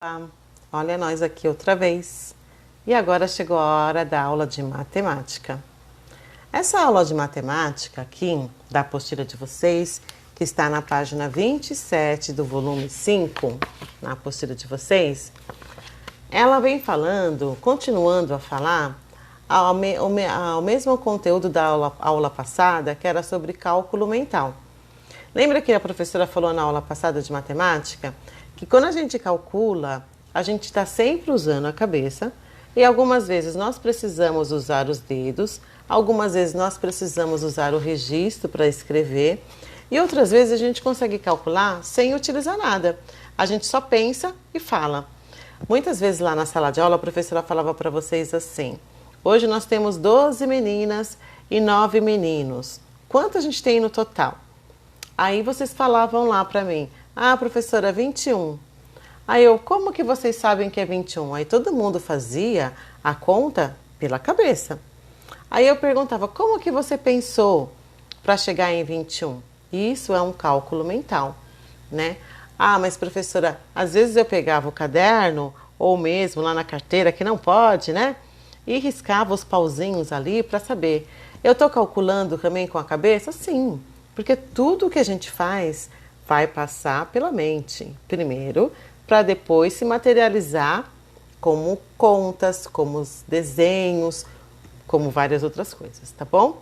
Olá, olha nós aqui outra vez. E agora chegou a hora da aula de matemática. Essa aula de matemática aqui, da apostila de vocês, que está na página 27 do volume 5, na apostila de vocês, ela vem falando, continuando a falar, ao mesmo conteúdo da aula passada, que era sobre cálculo mental. Lembra que a professora falou na aula passada de matemática que quando a gente calcula, a gente está sempre usando a cabeça e algumas vezes nós precisamos usar os dedos, algumas vezes nós precisamos usar o registro para escrever e outras vezes a gente consegue calcular sem utilizar nada. A gente só pensa e fala. Muitas vezes lá na sala de aula a professora falava para vocês assim: hoje nós temos 12 meninas e 9 meninos. Quanto a gente tem no total? Aí vocês falavam lá para mim: ah, professora, 21. Aí eu: como que vocês sabem que é 21? Aí todo mundo fazia a conta pela cabeça. Aí eu perguntava: como que você pensou para chegar em 21? Isso é um cálculo mental, né? Ah, mas professora, às vezes eu pegava o caderno, ou mesmo lá na carteira, que não pode, né? E riscava os pauzinhos ali para saber. Eu estou calculando também com a cabeça? Sim, porque tudo que a gente faz vai passar pela mente primeiro, para depois se materializar como contas, como os desenhos, como várias outras coisas, tá bom?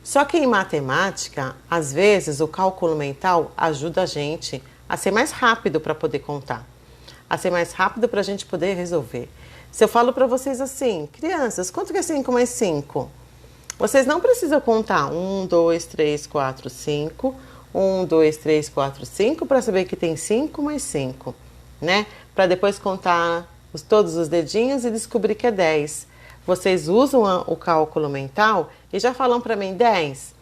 Só que em matemática, às vezes o cálculo mental ajuda a gente a ser mais rápido para poder contar, a ser mais rápido para a gente poder resolver. Se eu falo para vocês assim: crianças, quanto que é 5 mais 5? Vocês não precisam contar 1, 2, 3, 4, 5... 1, 2, 3, 4, 5 para saber que tem 5 mais 5, né? Para depois contar todos os dedinhos e descobrir que é 10. Vocês usam o cálculo mental e já falam para mim: 10.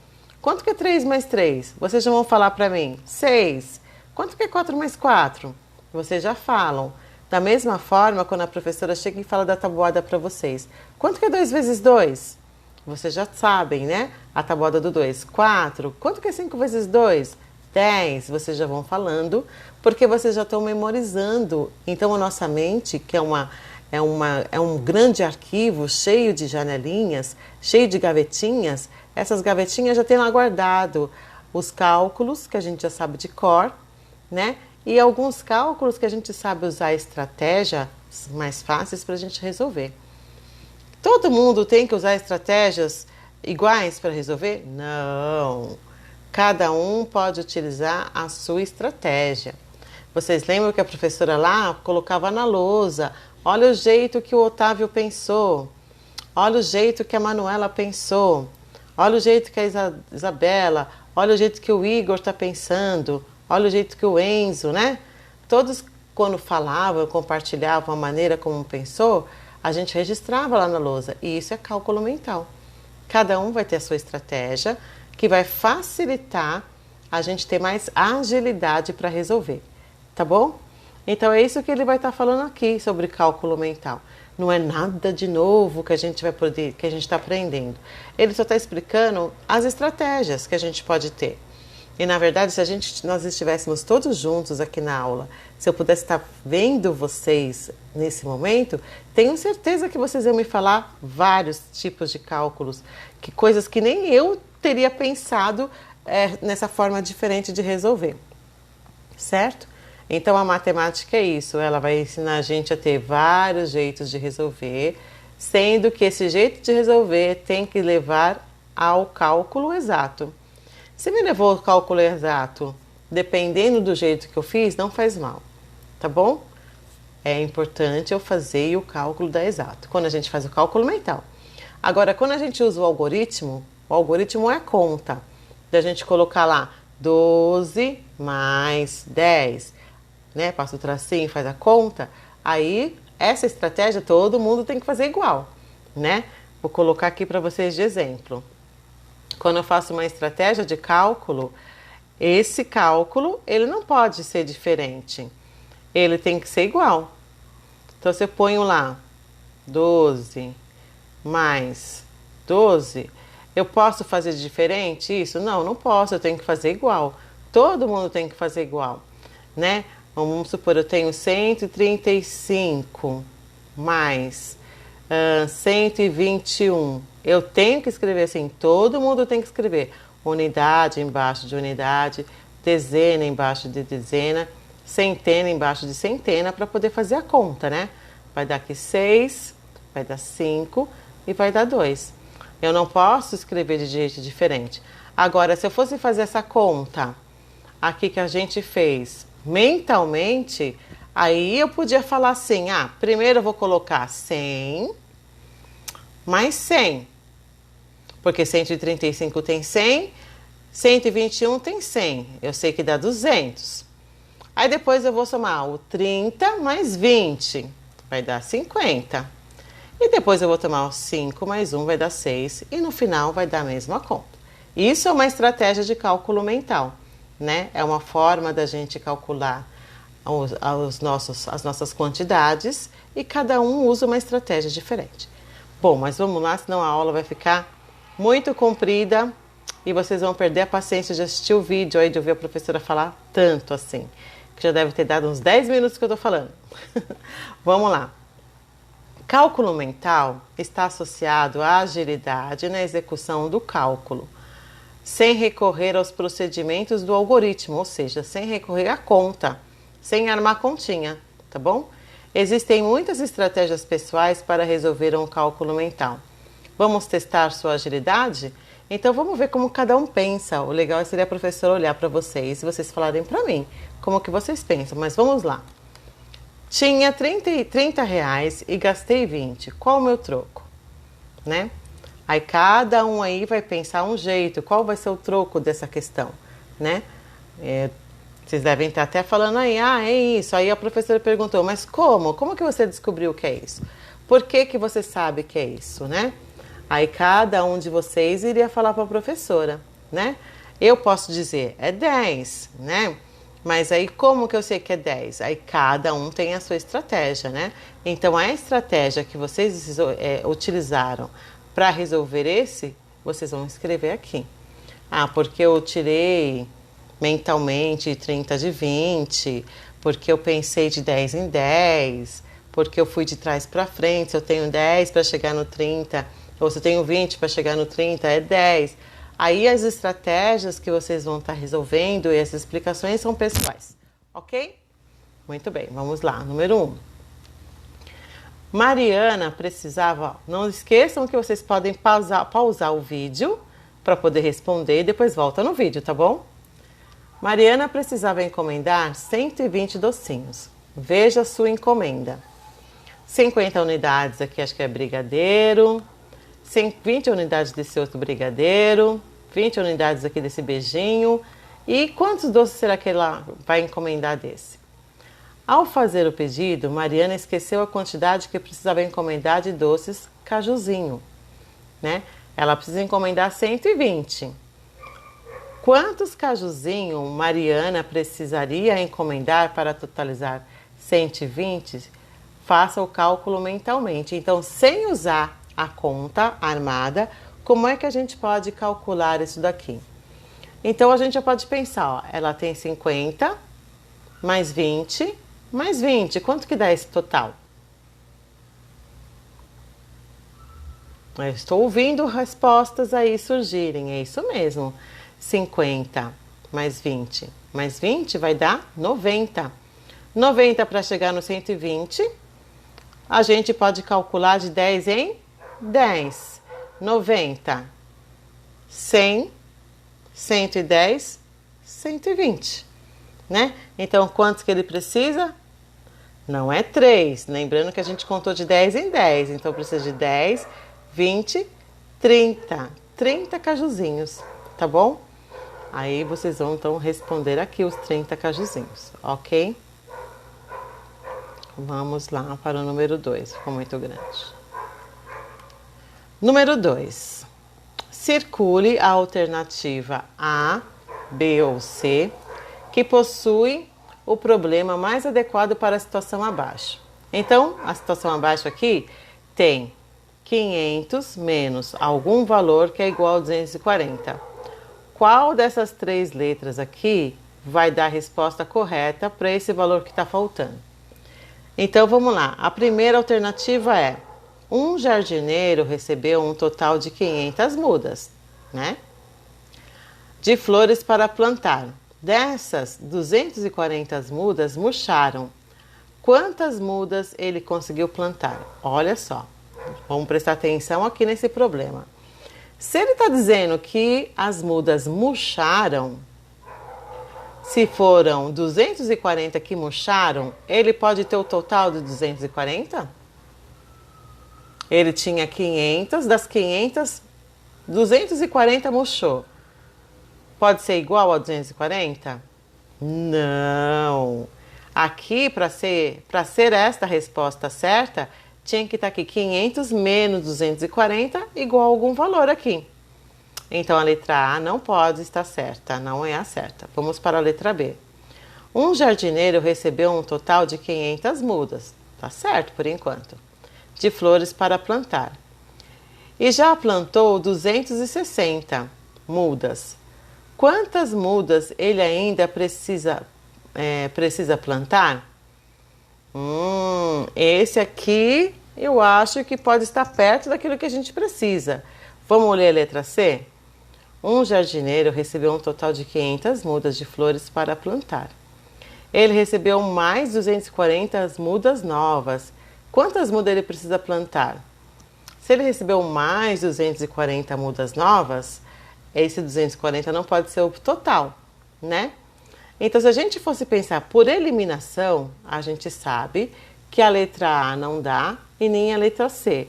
Quanto que é 3 mais 3? Vocês já vão falar para mim: 6. Quanto que é 4 mais 4? Vocês já falam. Da mesma forma, quando a professora chega e fala da tabuada para vocês: quanto que é 2 vezes 2? Vocês já sabem, né? A tabuada do 2, 4. Quanto que é 5 vezes 2? 10. Vocês já vão falando, porque vocês já estão memorizando. Então, a nossa mente, que é um grande arquivo cheio de janelinhas, cheio de gavetinhas, essas gavetinhas já tem lá guardado os cálculos, que a gente já sabe de cor, né? E alguns cálculos que a gente sabe usar estratégias mais fáceis para a gente resolver. Todo mundo tem que usar estratégias iguais para resolver? Não. Cada um pode utilizar a sua estratégia. Vocês lembram que a professora lá colocava na lousa: olha o jeito que o Otávio pensou, olha o jeito que a Manuela pensou, olha o jeito que a Isabela, olha o jeito que o Igor está pensando, olha o jeito que o Enzo, né? Todos, quando falavam, compartilhavam a maneira como pensou, a gente registrava lá na lousa, e isso é cálculo mental. Cada um vai ter a sua estratégia, que vai facilitar a gente ter mais agilidade para resolver, tá bom? Então é isso que ele vai estar falando aqui sobre cálculo mental. Não é nada de novo que a gente vai poder, que a gente está aprendendo. Ele só está explicando as estratégias que a gente pode ter. E na verdade, se nós estivéssemos todos juntos aqui na aula, se eu pudesse estar vendo vocês nesse momento, tenho certeza que vocês iam me falar vários tipos de cálculos, que coisas que nem eu teria pensado nessa forma diferente de resolver, certo? Então a matemática é isso, ela vai ensinar a gente a ter vários jeitos de resolver, sendo que esse jeito de resolver tem que levar ao cálculo exato. Se me levou ao cálculo exato, dependendo do jeito que eu fiz, não faz mal, tá bom? É importante eu fazer o cálculo da exato, quando a gente faz o cálculo mental. Agora, quando a gente usa o algoritmo é a conta. Da gente colocar lá 12 mais 10, né? Passa o tracinho, faz a conta. Aí, essa estratégia todo mundo tem que fazer igual, né? Vou colocar aqui para vocês de exemplo. Quando eu faço uma estratégia de cálculo, esse cálculo, ele não pode ser diferente. Ele tem que ser igual. Então, se eu ponho lá 12 mais 12, eu posso fazer diferente isso? Não, não posso, eu tenho que fazer igual. Todo mundo tem que fazer igual, né? Vamos supor, eu tenho 135 mais 121. Eu tenho que escrever assim, todo mundo tem que escrever. Unidade embaixo de unidade, dezena embaixo de dezena, centena embaixo de centena, para poder fazer a conta, né? Vai dar aqui 6, vai dar 5 e vai dar 2. Eu não posso escrever de jeito diferente. Agora, se eu fosse fazer essa conta aqui que a gente fez mentalmente, aí eu podia falar assim, primeiro eu vou colocar 100 mais 100, porque 135 tem 100, 121 tem 100, eu sei que dá 200. Aí depois eu vou somar o 30 mais 20, vai dar 50. E depois eu vou tomar o 5 mais 1, vai dar 6, e no final vai dar a mesma conta. Isso é uma estratégia de cálculo mental, né? É uma forma da gente calcular as nossas quantidades e cada um usa uma estratégia diferente. Bom, mas vamos lá, senão a aula vai ficar muito comprida e vocês vão perder a paciência de assistir o vídeo aí, de ouvir a professora falar tanto assim, que já deve ter dado uns 10 minutos que eu tô falando. Vamos lá. Cálculo mental está associado à agilidade na execução do cálculo, sem recorrer aos procedimentos do algoritmo, ou seja, sem recorrer à conta, sem armar continha, tá bom? Existem muitas estratégias pessoais para resolver um cálculo mental. Vamos testar sua agilidade? Então vamos ver como cada um pensa. O legal seria a professora olhar para vocês e vocês falarem para mim como que vocês pensam, mas vamos lá. Tinha 30 reais e gastei 20. Qual o meu troco? Né? Aí cada um aí vai pensar um jeito. Qual vai ser o troco dessa questão? Né? Vocês devem estar até falando aí, é isso. Aí a professora perguntou, mas como? Como que você descobriu que é isso? Por que que você sabe que é isso, né? Aí cada um de vocês iria falar para a professora, né? Eu posso dizer, é 10, né? Mas aí como que eu sei que é 10? Aí cada um tem a sua estratégia, né? Então a estratégia que vocês utilizaram para resolver esse, vocês vão escrever aqui. Porque eu tirei mentalmente 30 de 20, porque eu pensei de 10 em 10, porque eu fui de trás para frente, se eu tenho 10 para chegar no 30, ou se eu tenho 20 para chegar no 30, é 10. Aí as estratégias que vocês vão estar resolvendo e as explicações são pessoais, ok? Muito bem, vamos lá. Número 1. Mariana precisava... Não esqueçam que vocês podem pausar o vídeo para poder responder e depois volta no vídeo, tá bom? Mariana precisava encomendar 120 docinhos. Veja a sua encomenda. 50 unidades aqui, acho que é brigadeiro. 20 unidades desse outro brigadeiro. 20 unidades aqui desse beijinho. E quantos doces será que ela vai encomendar desse? Ao fazer o pedido, Mariana esqueceu a quantidade que precisava encomendar de doces cajuzinho, né? Ela precisa encomendar 120. Quantos cajuzinho Mariana precisaria encomendar para totalizar 120? Faça o cálculo mentalmente. Então, sem usar a conta armada, como é que a gente pode calcular isso daqui? Então, a gente já pode pensar, ela tem 50, mais 20, mais 20. Quanto que dá esse total? Eu estou ouvindo respostas aí surgirem, é isso mesmo. 50 mais 20 mais 20 vai dar 90. 90 para chegar no 120, a gente pode calcular de 10 em 10. 90, 100, 110, 120, né? Então, quantos que ele precisa? Não é 3. Lembrando que a gente contou de 10 em 10. Então, precisa de 10, 20, 30. 30 cajuzinhos, tá bom? Aí, vocês vão, então, responder aqui os 30 cajuzinhos, ok? Vamos lá para o número 2. Ficou muito grande. Número 2. Circule a alternativa A, B ou C, que possui o problema mais adequado para a situação abaixo. Então, a situação abaixo aqui tem 500 menos algum valor que é igual a 240. Qual dessas três letras aqui vai dar a resposta correta para esse valor que está faltando. Então vamos lá, a primeira alternativa é: um jardineiro recebeu um total de 500 mudas, né, de flores para plantar. Dessas, 240 mudas murcharam. Quantas mudas ele conseguiu plantar? Olha só, vamos prestar atenção aqui nesse problema. Se ele está dizendo que as mudas murcharam, se foram 240 que murcharam, ele pode ter o total de 240? Ele tinha 500, das 500, 240 murchou. Pode ser igual a 240? Não. Aqui, para ser esta a resposta certa, tinha que estar aqui 500 menos 240 igual a algum valor aqui. Então, a letra A não pode estar certa, não é a certa. Vamos para a letra B. Um jardineiro recebeu um total de 500 mudas, tá certo por enquanto, de flores para plantar. E já plantou 260 mudas. Quantas mudas ele ainda precisa plantar? Esse aqui eu acho que pode estar perto daquilo que a gente precisa. Vamos ler a letra C? Um jardineiro recebeu um total de 500 mudas de flores para plantar. Ele recebeu mais 240 mudas novas. Quantas mudas ele precisa plantar? Se ele recebeu mais 240 mudas novas, esse 240 não pode ser o total, né? Então, se a gente fosse pensar por eliminação, a gente sabe que a letra A não dá e nem a letra C.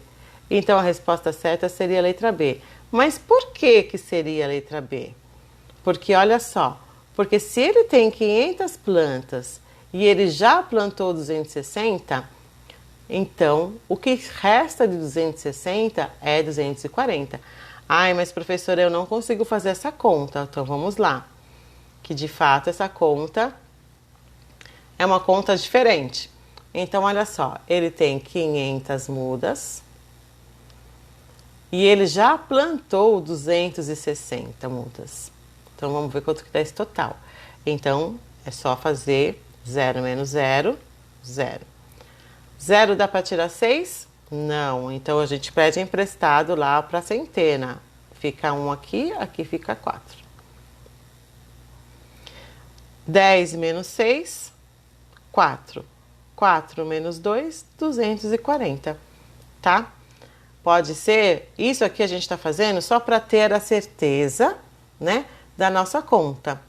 Então, a resposta certa seria a letra B. Mas por que seria a letra B? Porque, olha só, porque se ele tem 500 plantas e ele já plantou 260, então o que resta de 260 é 240. Ai, mas professora, eu não consigo fazer essa conta. Então, vamos lá. Que de fato essa conta é uma conta diferente. Então, olha só, ele tem 500 mudas e ele já plantou 260 mudas. Então, vamos ver quanto que dá esse total. Então, é só fazer 0 menos 0, 0. 0 dá para tirar 6? Não. Então, a gente pede emprestado lá para a centena. Fica 1 aqui, aqui fica 4. 10 menos 6, 4. 4 menos 2, 240, tá? Pode ser, isso aqui a gente está fazendo só para ter a certeza, né, da nossa conta,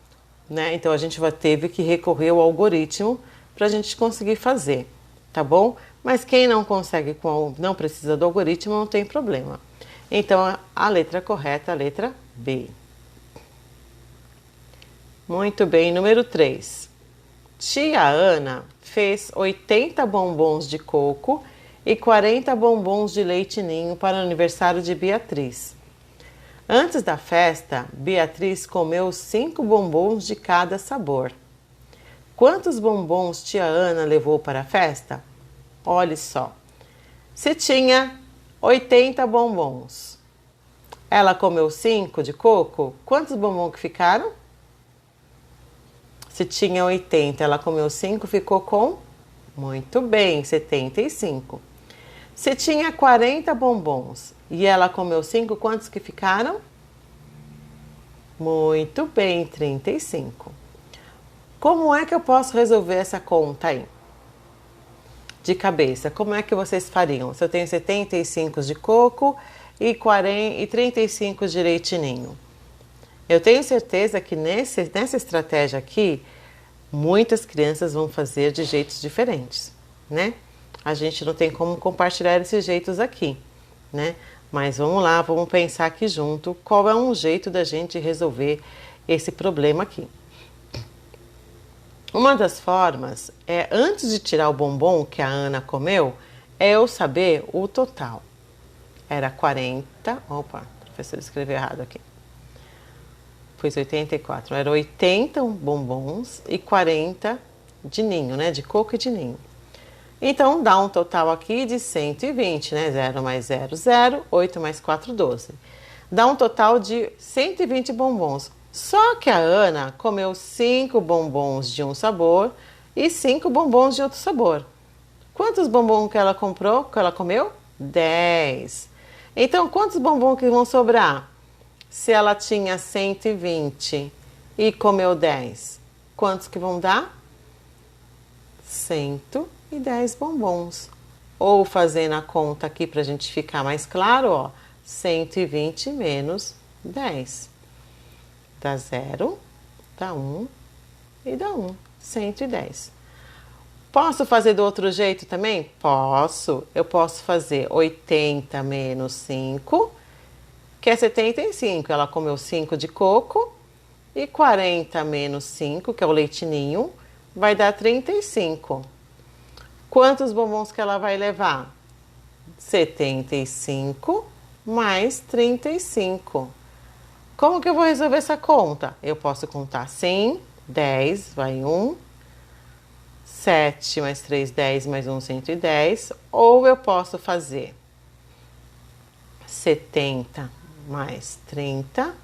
né? Então, a gente teve que recorrer ao algoritmo para a gente conseguir fazer, tá bom? Mas quem não consegue, não precisa do algoritmo, não tem problema. Então, a letra correta é a letra B. Muito bem, número 3. Tia Ana fez 80 bombons de coco e 40 bombons de leite ninho para o aniversário de Beatriz. Antes da festa, Beatriz comeu 5 bombons de cada sabor. Quantos bombons tia Ana levou para a festa? Olhe só. Se tinha 80 bombons, ela comeu 5 de coco, quantos bombons que ficaram? Se tinha 80, ela comeu 5, ficou com? Muito bem, 75. Se tinha 40 bombons e ela comeu 5, quantos que ficaram? Muito bem, 35. Como é que eu posso resolver essa conta aí? De cabeça, como é que vocês fariam? Se eu tenho 75 de coco e 35 de leite ninho. Eu tenho certeza que nessa estratégia aqui, muitas crianças vão fazer de jeitos diferentes, né? A gente não tem como compartilhar esses jeitos aqui, né? Mas vamos lá, vamos pensar aqui junto qual é um jeito da gente resolver esse problema aqui. Uma das formas é, antes de tirar o bombom que a Ana comeu, é eu saber o total. Era 40, opa, o professor escreveu errado aqui. Pus 84, era 80 bombons e 40 de ninho, né? De coco e de ninho. Então, dá um total aqui de 120, né? 0 mais 0, 0, 8 mais 4, 12. Dá um total de 120 bombons. Só que a Ana comeu 5 bombons de um sabor e 5 bombons de outro sabor. Quantos bombons que ela comprou, que ela comeu? 10. Então, quantos bombons que vão sobrar? Se ela tinha 120 e comeu 10, quantos que vão dar? 110 bombons. Ou fazendo a conta aqui para a gente ficar mais claro, ó, 120 menos 10. Dá 0, dá 1 e dá 1. 110. Posso fazer do outro jeito também? Posso. Eu posso fazer 80 menos 5, que é 75. Ela comeu 5 de coco. E 40 menos 5, que é o leite ninho, vai dar 35. Quantos bombons que ela vai levar? 75 mais 35. Como que eu vou resolver essa conta? Eu posso contar assim, 10, vai 1. 7 mais 3, 10, mais 1, 110. Ou eu posso fazer 70 mais 30,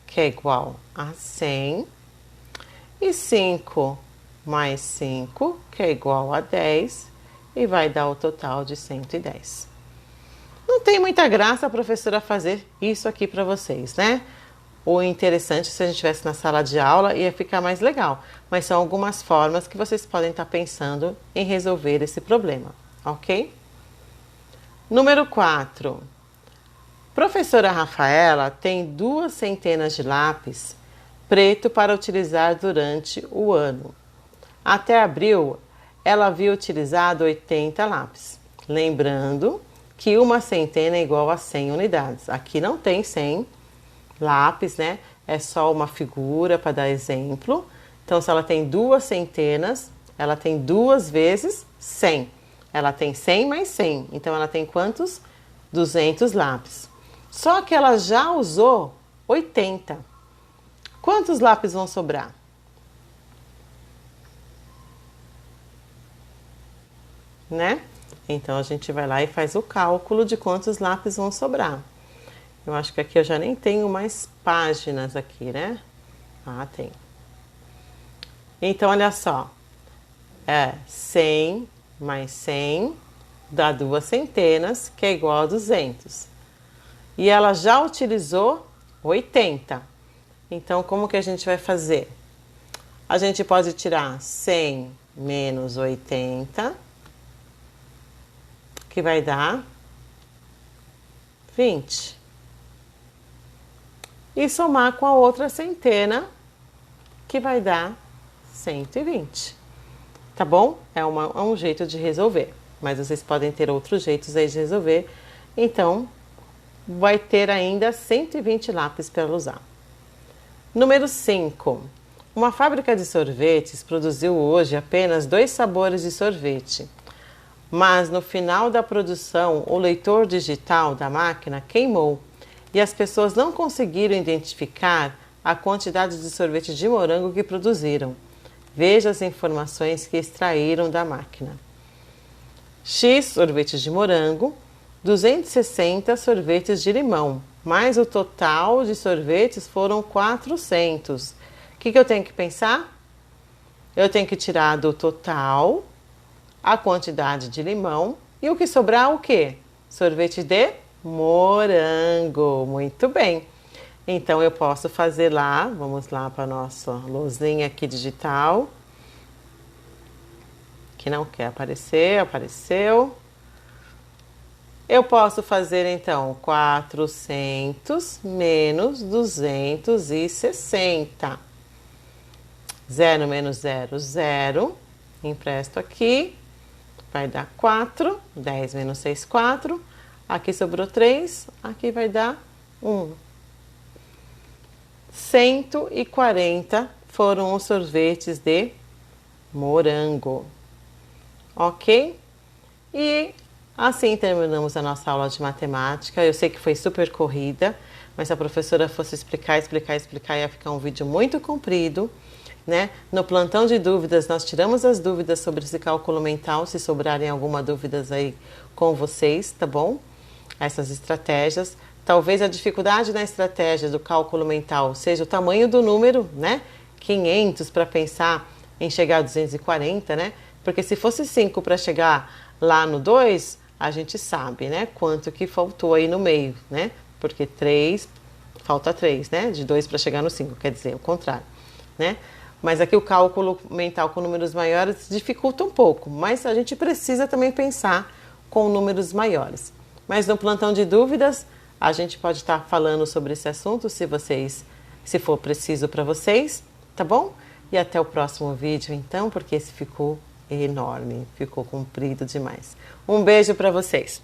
que é igual a 100. E 5 mais 5, que é igual a 10. E vai dar o total de 110. Não tem muita graça a professora fazer isso aqui para vocês, né? O interessante, se a gente estivesse na sala de aula, ia ficar mais legal. Mas são algumas formas que vocês podem estar pensando em resolver esse problema, ok? Número 4. Professora Rafaela tem 2 centenas de lápis preto para utilizar durante o ano. Até abril, ela havia utilizado 80 lápis. Lembrando que uma centena é igual a 100 unidades. Aqui não tem 100 lápis, né? É só uma figura para dar exemplo. Então, se ela tem 2 centenas, ela tem 2 vezes 100. Ela tem 100 mais 100. Então, ela tem quantos? 200 lápis. Só que ela já usou 80. Quantos lápis vão sobrar? Né? Então, a gente vai lá e faz o cálculo de quantos lápis vão sobrar. Eu acho que aqui eu já nem tenho mais páginas aqui, né? Ah, tem. Então, olha só. 100 mais 100 dá 2 centenas, que é igual a 200. E ela já utilizou 80. Então, como que a gente vai fazer? A gente pode tirar 100 menos 80, que vai dar 20. E somar com a outra centena, que vai dar 120. Tá bom? É um jeito de resolver. Mas vocês podem ter outros jeitos aí de resolver. Então, vai ter ainda 120 lápis para usar. Número 5. Uma fábrica de sorvetes produziu hoje apenas 2 sabores de sorvete. Mas no final da produção, o leitor digital da máquina queimou e as pessoas não conseguiram identificar a quantidade de sorvete de morango que produziram. Veja as informações que extraíram da máquina. X sorvetes de morango, 260 sorvetes de limão, mas o total de sorvetes foram 400. O que eu tenho que pensar? Eu tenho que tirar do total a quantidade de limão e o que sobrar o quê? Sorvete de morango. Muito bem. Então, eu posso fazer lá, vamos lá para a nossa lousinha aqui digital, que não quer aparecer, apareceu. Eu posso fazer, então, 400 menos 260. 0 menos 0, 0. Empresto aqui, vai dar 4. 10 menos 6, 4. Aqui sobrou 3, aqui vai dar 1. 140 foram os sorvetes de morango. Ok? E assim terminamos a nossa aula de matemática. Eu sei que foi super corrida, mas se a professora fosse explicar, ia ficar um vídeo muito comprido, né? No plantão de dúvidas, nós tiramos as dúvidas sobre esse cálculo mental, se sobrarem alguma dúvidas aí com vocês, tá bom? Essas estratégias. Talvez a dificuldade na estratégia do cálculo mental seja o tamanho do número, né? 500 para pensar em chegar a 240, né? Porque se fosse 5 para chegar lá no 2, a gente sabe, né? Quanto que faltou aí no meio, né? Porque 3, falta 3, né? De 2 para chegar no 5, quer dizer, o contrário, né? Mas aqui o cálculo mental com números maiores dificulta um pouco, mas a gente precisa também pensar com números maiores. Mas no plantão de dúvidas, a gente pode estar falando sobre esse assunto se for preciso para vocês, tá bom? E até o próximo vídeo então, porque esse ficou enorme, ficou comprido demais. Um beijo para vocês!